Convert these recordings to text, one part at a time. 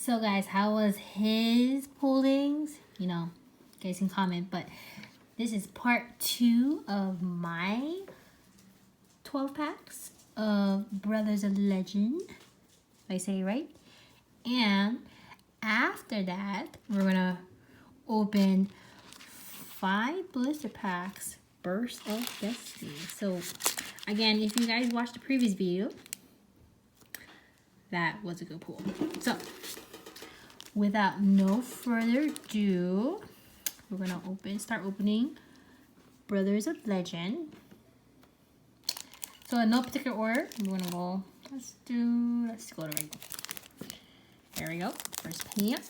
So guys, how was his pullings? You know, you guys can comment, but this is part 2 of my 12 packs of Brothers of Legend, if I say it right. And after that, we're gonna open 5 blister packs, Burst of Destiny. So again, if you guys watched the previous video, that was a good pull. So without no further ado, we're gonna start opening Brothers of Legend. So in no particular order, we're gonna go. Let's go to right. There we go. First pack.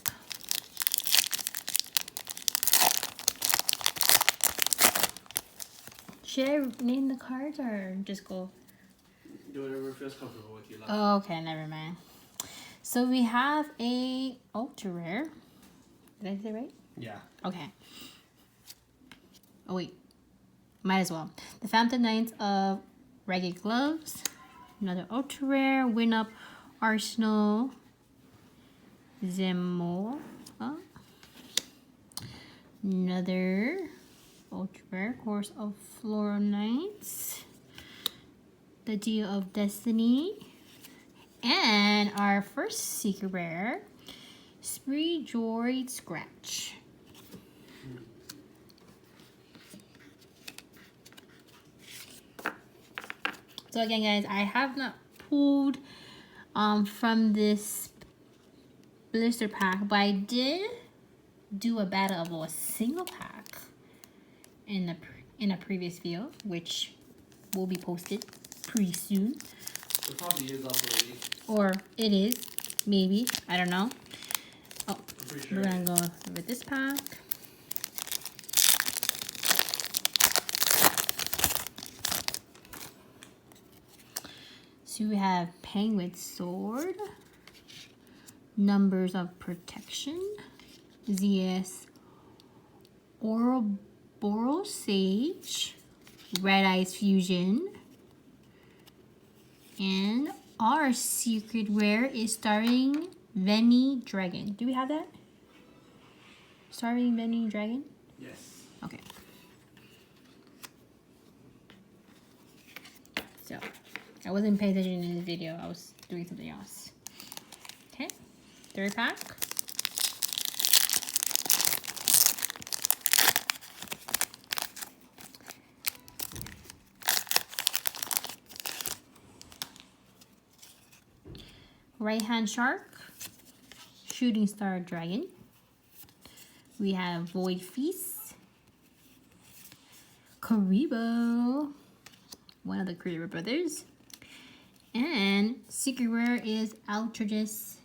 Should I name the cards or just go? Do whatever feels comfortable with you. Like. Oh, okay, never mind. So we have a ultra rare. Did I say right? Yeah. Okay. Oh wait, might as well. The Phantom Knights of Ragged Gloves. Another ultra rare. Win Up Arsenal. Zemo. Another ultra rare. Course of Floral Knights. The Deal of Destiny. And our first secret rare, Spree Droid Scratch. So again, guys, I have not pulled from this blister pack, but I did do a battle of a single pack in a previous video, which will be posted pretty soon. It probably is up already. Or it is, maybe, I don't know. Oh, I'm pretty sure. we're gonna go with this pack. So we have Penguin Sword, Numbers of Protection, ZS Ouroboros Sage, Red Eyes Fusion, and our secret rare is Starving Veni Dragon. Do we have that? Starving Veni Dragon? Yes. Okay. So, I wasn't paying attention in the video. I was doing something else. Okay. Third pack. Right Hand Shark, Shooting Star Dragon. We have Void Feast, Karibo, one of the Karibo brothers, and secret rare is Altridus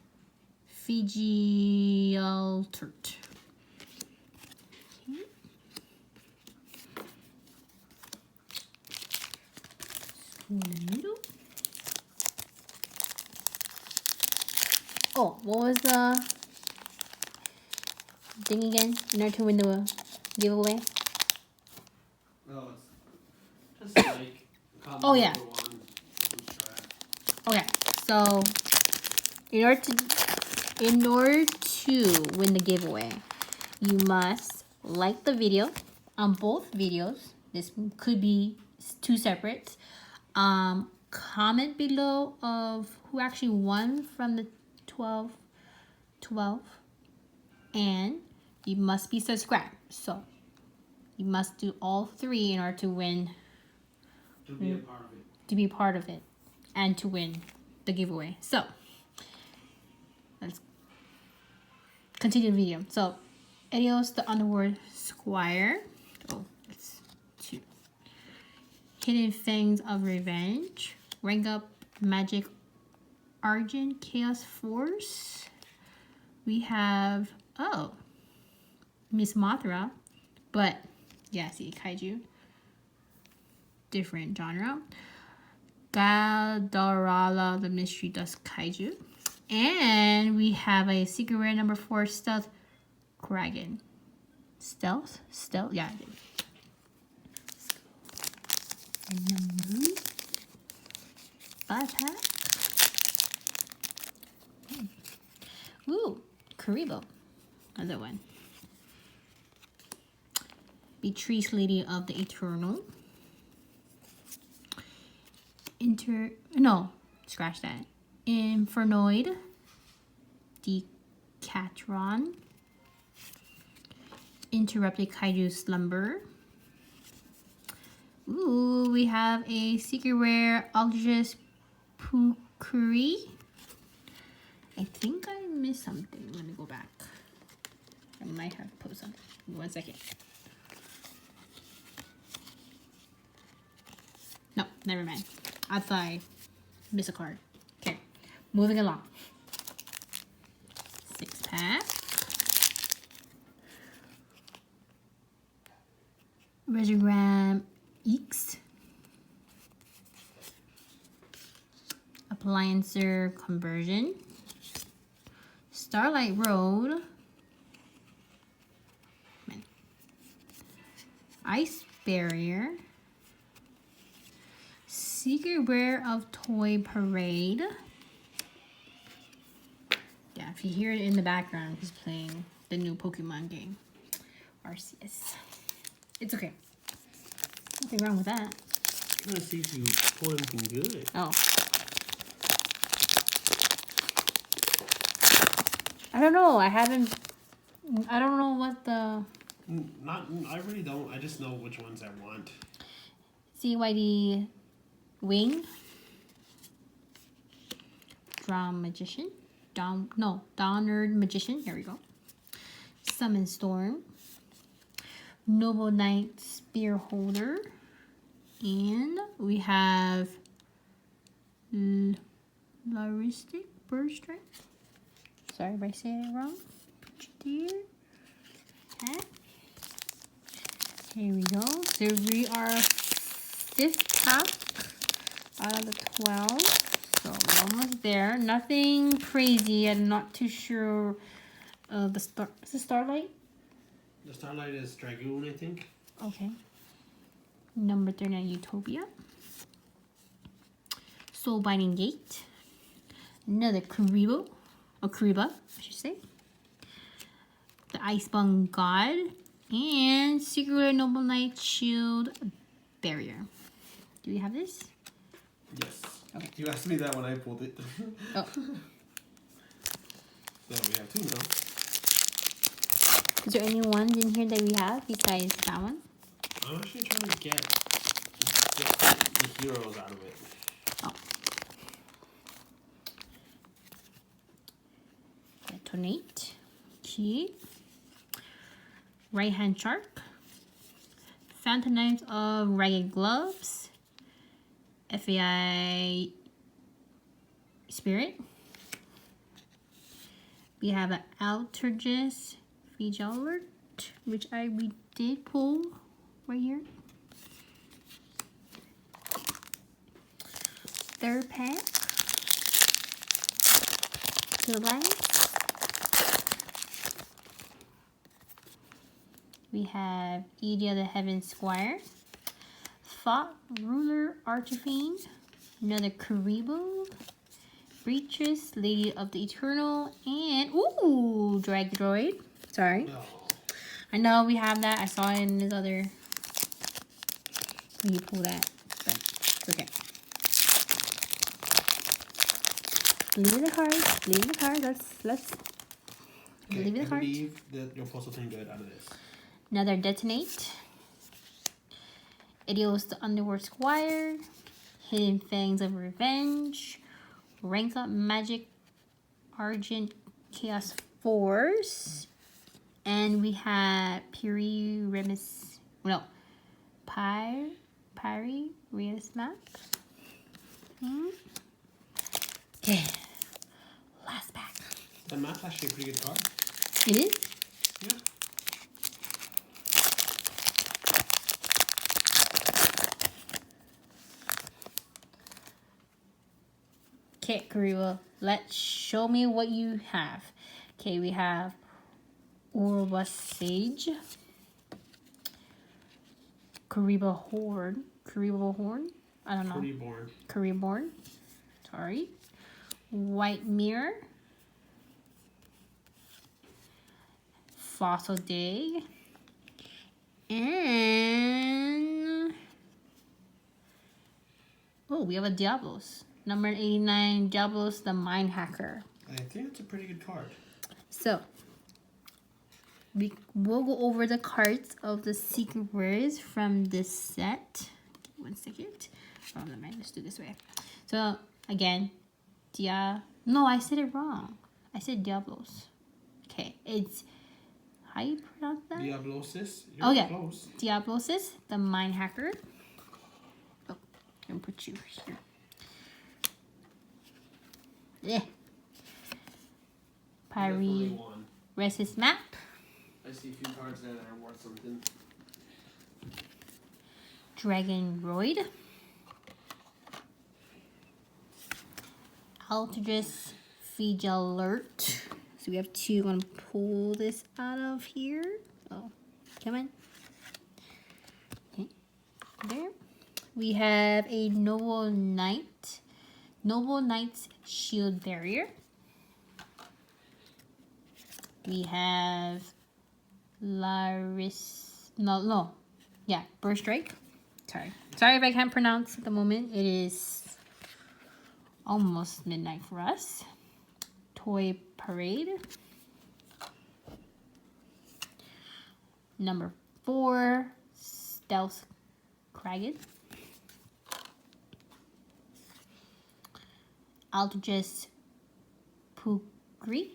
Fijialtert. Okay. So in the middle. Oh, what was the thing again? In order to win the giveaway? Oh, it's just like. Oh yeah. Okay, so in order to win the giveaway, you must like the video on both videos. This could be 2 separate. Comment below of who actually won from the 12, and you must be subscribed. So you must do all 3 in order to win. To be a part of it. To be part of it and to win the giveaway. So let's continue the video. So Edios the Underworld Squire. Oh, that's 2. Hidden Fangs of Revenge. Rank Up Magic Argent Chaos Force. We have Miss Mothra, but yeah, see, kaiju, different genre. Gadarala the Mystery Dust Kaiju, and we have a secret rare number 4 Stealth Kraken. Stealth, yeah. And number 5 pack. Ooh, Karibo. Another one. Beatrice, Lady of the Eternal. No, scratch that. Infernoid. Decatron. Interrupted Kaiju Slumber. Ooh, we have a secret rare Aldrich Pukuri. I think I missed something. Let me go back. I might have put something. 1 second. No, never mind. I thought I missed a card. Okay, moving along. 6-pack. Resogram X. Appliancer Conversion. Starlight Road. Ice Barrier. Secret Rare of Toy Parade. Yeah, if you hear it in the background, he's playing the new Pokemon game. Arceus. It's okay. Nothing wrong with that. I'm trying to see if you pulled anything good. Oh. I don't know. I don't know what the... I really don't. I just know which ones I want. CYD Wing. Drum Magician. Donnered Magician. Here we go. Summon Storm. Noble Knight Spear Holder. And we have Laristic Bird Strike. Sorry if I say it wrong. Deer. Okay. Here we go. So we are 5th pack out of the 12. So we're almost there. Nothing crazy. I'm not too sure of the star. Is it Starlight? The Starlight is Dragoon, I think. Okay. Number 39, Utopia. Soul Binding Gate. Another Karibo. Or Kariba, I should say. The Icebound God. And Secret Noble Knight Shield Barrier. Do we have this? Yes. Okay. You asked me that when I pulled it. Oh. So we have 2 now. Is there any ones in here that we have besides that one? I'm actually trying to get the heroes out of it. Oh. Detonate. Key. Right Hand Shark. Phantom Knives of Ragged Gloves. FAI Spirit. We have an Altergis Fiji Alert, which we did pull right here. 3rd pack. To the left. We have Idia the Heaven Squire. Thought Ruler Artifiend. Another Karibo. Beatrice, Lady of the Eternal. And, ooh, Drag Droid. Sorry. No. I know we have that. I saw it in his other... When you pull that. But it's okay. Leave the cards. Leave the cards. Let's... Okay, leave the I cards. believe that you'll pull something good out of this. Another Detonate. Idios the Underworld Squire. Hidden Fangs of Revenge. Rank Up Magic Argent Chaos Force. And we have Piri Remis. No. Piri Remis Map. Okay. Last pack. The map's actually a pretty good card. It is? Yeah. Okay, Kariwa, let's show me what you have. Okay, we have Orba Sage, Kariba Horn, I don't know. Kariborn, sorry. White Mirror, Fossil Day. And oh, we have a Diablos. Number 89, Diablos the Mind Hacker. I think it's a pretty good card. So, we'll go over the cards of the secret words from this set. 1 second. Oh, let me just do this way. So, again, no, I said it wrong. I said Diablos. Okay, it's, how you pronounce that? Diablosis. Oh, yeah. Close. Diablosis, the Mind Hacker. Oh, I'm gonna put you here. Yeah. Definitely Pyre one. Resist Map. I see a few cards there that are worth something. Dragon Roid. Altridus Alert. So we have two. I'm gonna pull this out of here. Oh, come on. Okay, there. We have a Noble Knight. Noble Knight's Shield Barrier. We have Burst Strike. Sorry if I can't pronounce at the moment. It is almost midnight for us. Toy Parade. Number 4, Stealth Kraken. Altridus Pukri.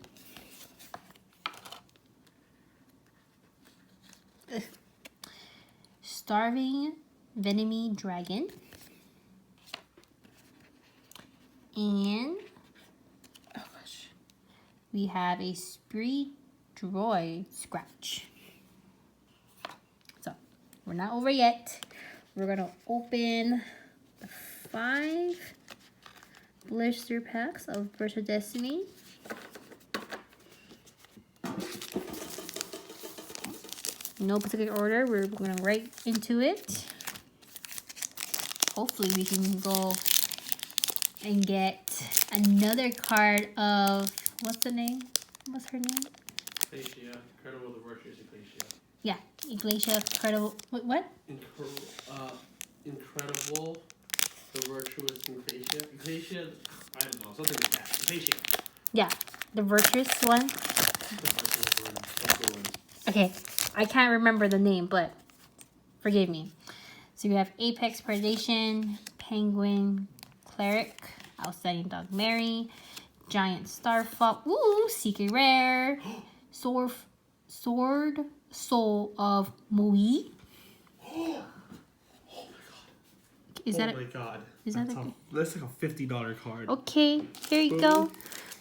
Starving Venomy Dragon. And oh gosh, we have a Spree Droid Scratch. So we're not over yet. We're gonna open the 5 blister packs of Burst of Destiny. No particular order. We're going right into it. Hopefully we can go and get another card of, what's the name? What's her name? Iglesia. Incredible the Virtuous Iglesia. Yeah, Iglesia Incredible. What? Incredible the Virtuous Iglesia. Iglesia, I don't know, something like that. Iglesia. Yeah, the virtuous one. The virtuous one. That's the one. Okay, I can't remember the name, but forgive me. So we have Apex Predation, Penguin Cleric, Outstanding Dog Mary, Giant Starfall, ooh, Secret Rare, Sword Soul of Mui. Is that oh my god. Is that okay? That's like a $50 card. Okay, here you go.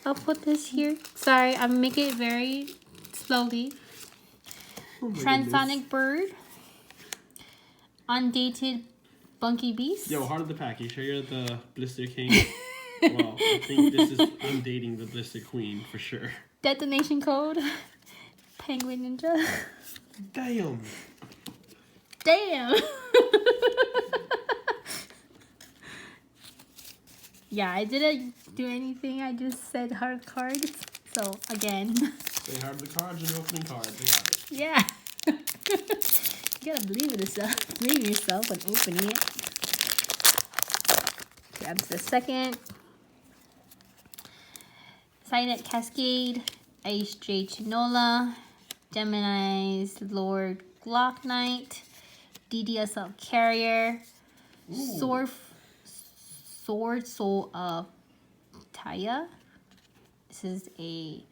I'll put this here. Sorry, I'm making it very slowly. Oh my Transonic goodness. Bird. Undated Bunky Beast. Yo, heart of the pack. You sure you're the Blister King? Well, I think this is undating the Blister Queen for sure. Detonation Code. Penguin Ninja. Damn. Damn. Yeah, I didn't do anything. I just said hard cards. So, again. Say heart of the cards and opening cards. I got it. Yeah. You gotta believe in yourself. Believe in yourself when opening it. Grab the second. Silent Cascade. Ice J Chinola. Gemini's Lord Glock Knight. DDSL Carrier. Ooh. Sword Soul of Taya. This is a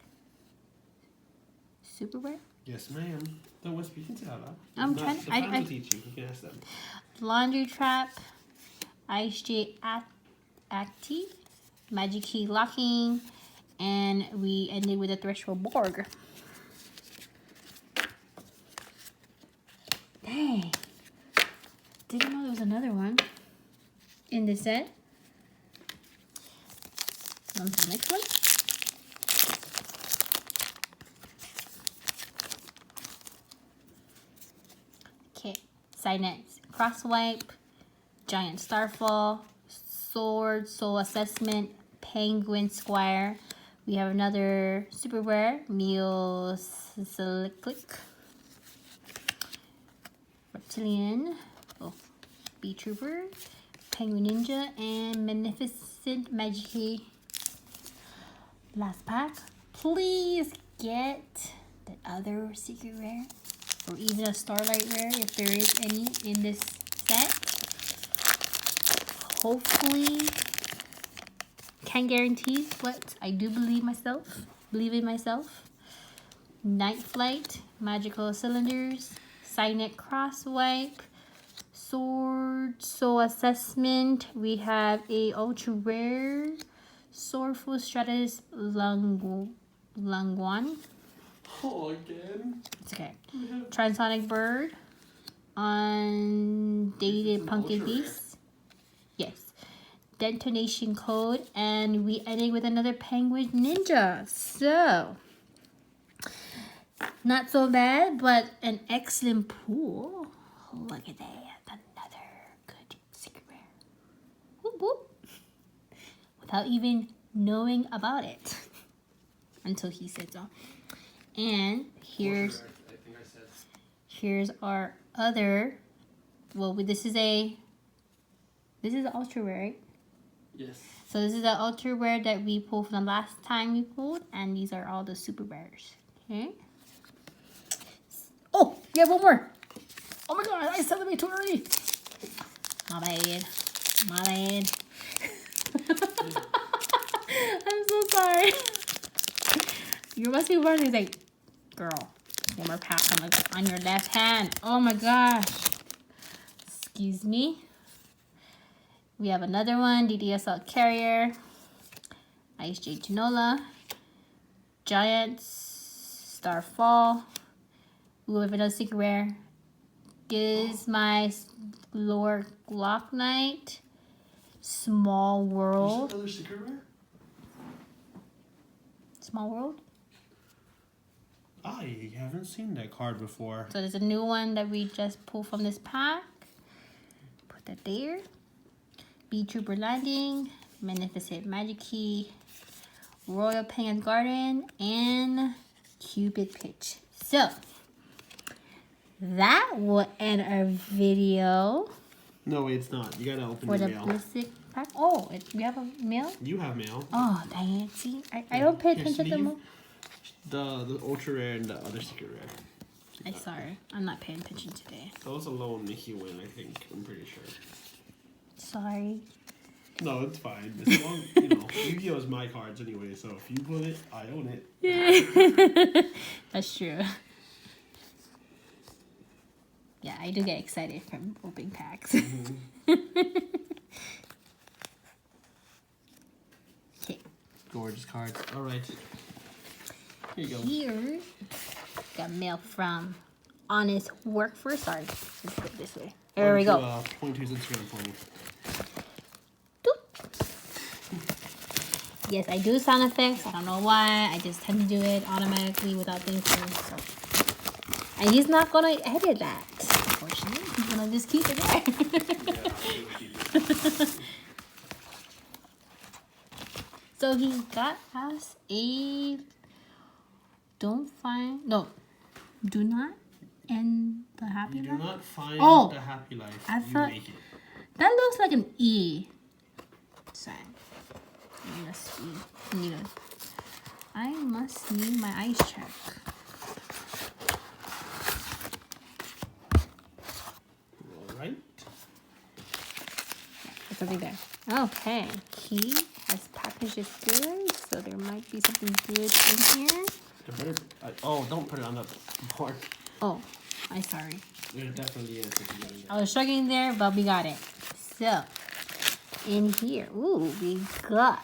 super rare. Yes, ma'am. Don't whisper. You can say out loud. I'm Not- trying- the fans will teach you. You can ask them. Laundry Trap. Ice J Acti. Magic Key Locking. And we ended with a Threshold Borg. Dang. Didn't know there was another one in this set. On to the next one. Okay, Sidnets, Crosswipe, Giant Starfall, Sword, Soul Assessment, Penguin Squire, We have another super rare, Meocyclic, Reptilian, oh, Bee Trooper, Penguin Ninja, and Magnificent Magic. Last pack. Please get the other secret rare, or even a Starlight rare if there is any in this set. Hopefully, can't guarantee, but I do believe in myself. Night Flight, Magical Cylinders, Signet Cross Wipe, Sword Soul Assessment. We have a ultra rare Swordful Stratus Langwan. Oh, again? It's okay. Transonic Bird, Undated Pumpkin Beast. Yes. Detonation Code, and we ended with another Penguin Ninja. So, not so bad, but an excellent pool. Look at that. Another good secret rare. Whoop, whoop. Without even knowing about it. Until he said so. And here's our other. Well, this is an ultra rare, right? Yes. So this is the ultra rare that we pulled from the last time we pulled, and these are all the super rares. Okay. Oh, we have one more. Oh my god, I celebrated too early. My bad. I'm so sorry. You must be wondering, like, girl, one more pack on your left hand. Oh my gosh. Excuse me. We have another one, DDSL Carrier, Ice Jade Genola, Giants, Starfall. We have another secret rare, Gizmy Lore Glock Knight, Small World. Another secret rare? Small World? I haven't seen that card before. So there's a new one that we just pulled from this pack. Put that there. Bee Trooper Landing, Magnificent Magic Key, Royal Penguin Garden, and Cupid Pitch. So, that will end our video No, wait, it's not. You gotta open for the the mail. Blister pack. Oh, we have a mail? You have mail. Oh, dang it. See, I don't pay Here, attention to sleeve. them. The ultra rare and the other secret rare. I'm sorry. I'm not paying attention today. Those alone make you win, I think. I'm pretty sure. Sorry. No, it's fine. As long, Yu-Gi-Oh is my cards anyway, so if you put it, I own it. That's true. Yeah, I do get excited from opening packs. Okay. Gorgeous cards. All right. Here you go. Here, got mail from Honest Workforce. Sorry, let's put it this way. There we go. Point to his Instagram for me. Yes, I do sound effects. I don't know why. I just tend to do it automatically without thinking. So. And he's not going to edit that, unfortunately. He's going to just keep it there. So he got us a do not end the happy You do life. not find Oh, the happy life. I you thought- make it. That looks like an E. Sad. I must need my ice check. All right. There's something there. Okay. He has packaged it good, so there might be something good in here. Don't put it on the board. Oh, I'm sorry. There definitely is. If you get it. I was struggling there, but we got it. So, in here, ooh, we got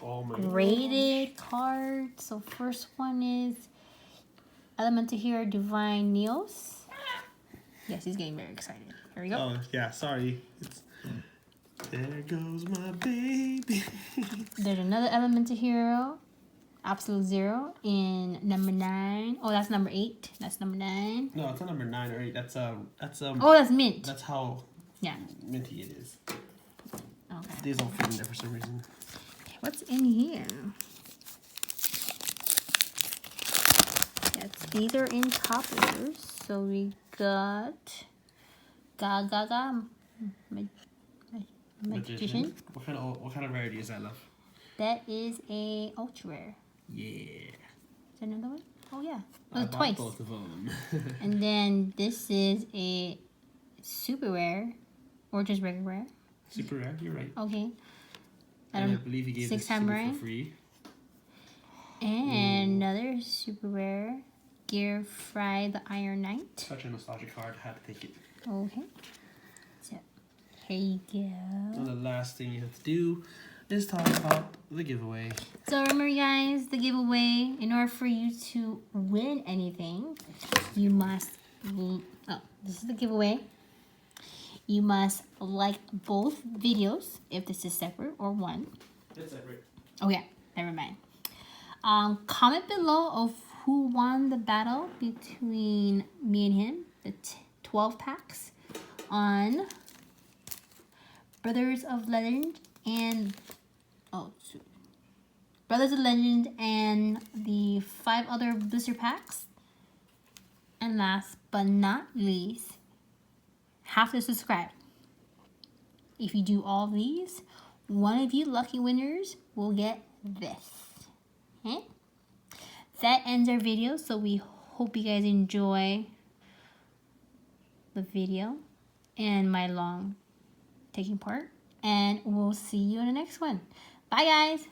Oh my graded cards. So first one is Elemental Hero Divine Neos. Yes, he's getting very excited. Here we go. Oh yeah, sorry. There goes my baby. There's another Elemental Hero, Absolute Zero, in number 9. Oh, that's number 8. That's number 9. No, it's not number 9 or 8. That's Oh, that's mint. That's how Yeah. minty it is. Okay. These don't fit in there for some reason. Okay, what's in here? these are in toppers. So we got Gaga Magician. What kind of rarity is that, love? That is a ultra rare. Yeah. Is there another one? Oh yeah, I bought twice. both of them. And then this is a super rare, or just regular rare. Super rare, you're right. Okay. And I believe he gave this to me for free. And another super rare, Gear Fry the Iron Knight. Such a nostalgic card, had to take it. Okay. So here you go. And the last thing you have to do is talk about the giveaway. So remember, guys, the giveaway. In order for you to win anything, you must. Oh, this is the giveaway. You must like both videos if this is separate or one. It's separate. Oh yeah, never mind. Comment below of who won the battle between me and him, the 12 packs on Brothers of Legend and Brothers of Legend and the 5 other blister packs. And last but not least, have to subscribe. If you do all these, one of you lucky winners will get this. Okay? That ends our video, so we hope you guys enjoy the video and my long taking part. And we'll see you in the next one. Bye, guys!